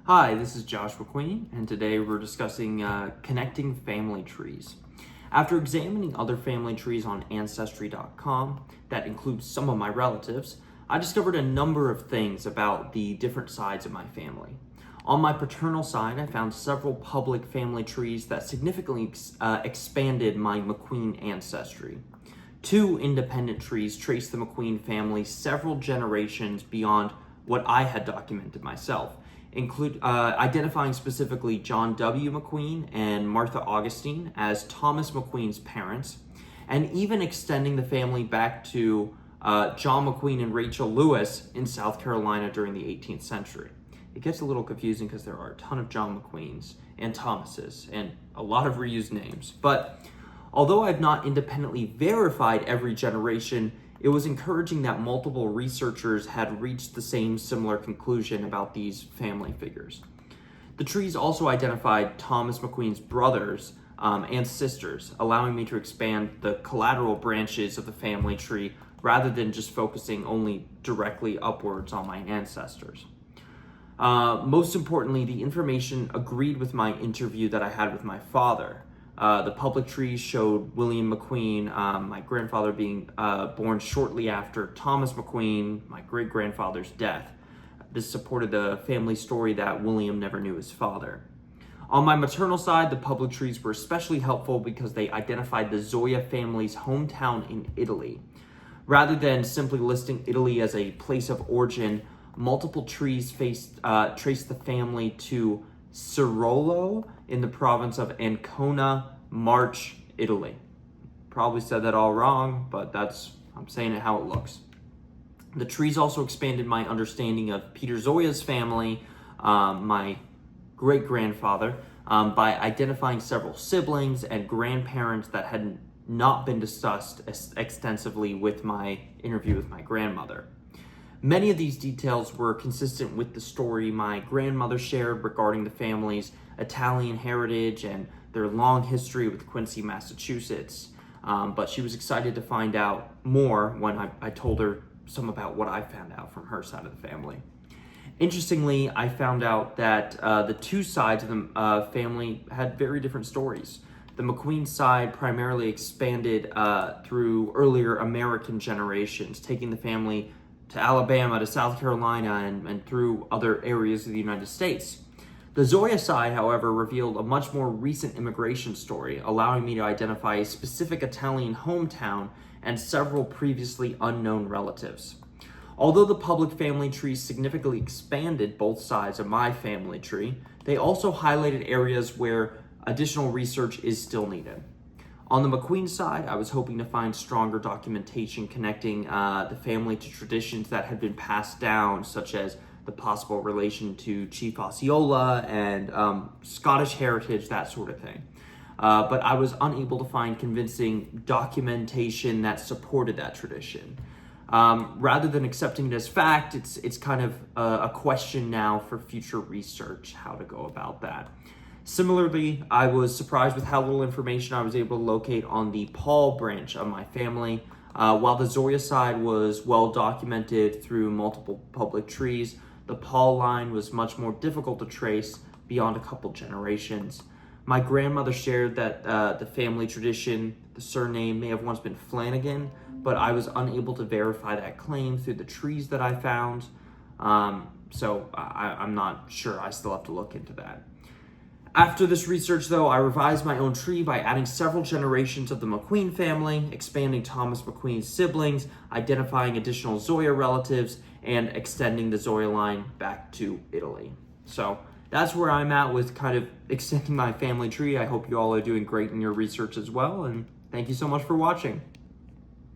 Hi, this is Josh McQueen, and today we're discussing connecting family trees. After examining other family trees on Ancestry.com that include some of my relatives, I discovered a number of things about the different sides of my family. On my paternal side, I found several public family trees that significantly expanded my McQueen ancestry. Two independent trees trace the McQueen family several generations beyond what I had documented myself, identifying specifically John W. McQueen and Martha Augustine as Thomas McQueen's parents, and even extending the family back to John McQueen and Rachel Lewis in South Carolina during the 18th century. It gets a little confusing because there are a ton of John McQueens and Thomases and a lot of reused names. But although I've not independently verified every generation, it was encouraging that multiple researchers had reached the same similar conclusion about these family figures. The trees also identified Thomas McQueen's brothers and sisters, allowing me to expand the collateral branches of the family tree rather than just focusing only directly upwards on my ancestors. Most importantly, the information agreed with my interview that I had with my father. The public trees showed William McQueen, my grandfather being born shortly after Thomas McQueen, my great-grandfather's death. This supported the family story that William never knew his father. On my maternal side, the public trees were especially helpful because they identified the Zoya family's hometown in Italy. Rather than simply listing Italy as a place of origin, multiple trees traced the family to Cirolo in the province of Ancona, March, Italy. Probably said that all wrong, but I'm saying it how it looks. The trees also expanded my understanding of Peter Zoya's family, my great-grandfather, by identifying several siblings and grandparents that had not been discussed extensively with my interview with my grandmother. Many of these details were consistent with the story my grandmother shared regarding the family's Italian heritage and their long history with Quincy, Massachusetts. But she was excited to find out more when I told her some about what I found out from her side of the family. Interestingly, I found out that the two sides of the family had very different stories. The McQueen side primarily expanded through earlier American generations, taking the family to Alabama, to South Carolina, and through other areas of the United States. The Zoya side, however, revealed a much more recent immigration story, allowing me to identify a specific Italian hometown and several previously unknown relatives. Although the public family trees significantly expanded both sides of my family tree, they also highlighted areas where additional research is still needed. On the McQueen side, I was hoping to find stronger documentation connecting the family to traditions that had been passed down, such as the possible relation to Chief Osceola and Scottish heritage, that sort of thing. But I was unable to find convincing documentation that supported that tradition. Rather than accepting it as fact, it's kind of a question now for future research, how to go about that. Similarly, I was surprised with how little information I was able to locate on the Paul branch of my family. While the Zoya side was well documented through multiple public trees, the Paul line was much more difficult to trace beyond a couple generations. My grandmother shared that the family tradition, the surname, may have once been Flanagan, but I was unable to verify that claim through the trees that I found. So I'm not sure. I still have to look into that. After this research, though, I revised my own tree by adding several generations of the McQueen family, expanding Thomas McQueen's siblings, identifying additional Zoya relatives, and extending the Zoya line back to Italy. So that's where I'm at with kind of extending my family tree. I hope you all are doing great in your research as well, and thank you so much for watching.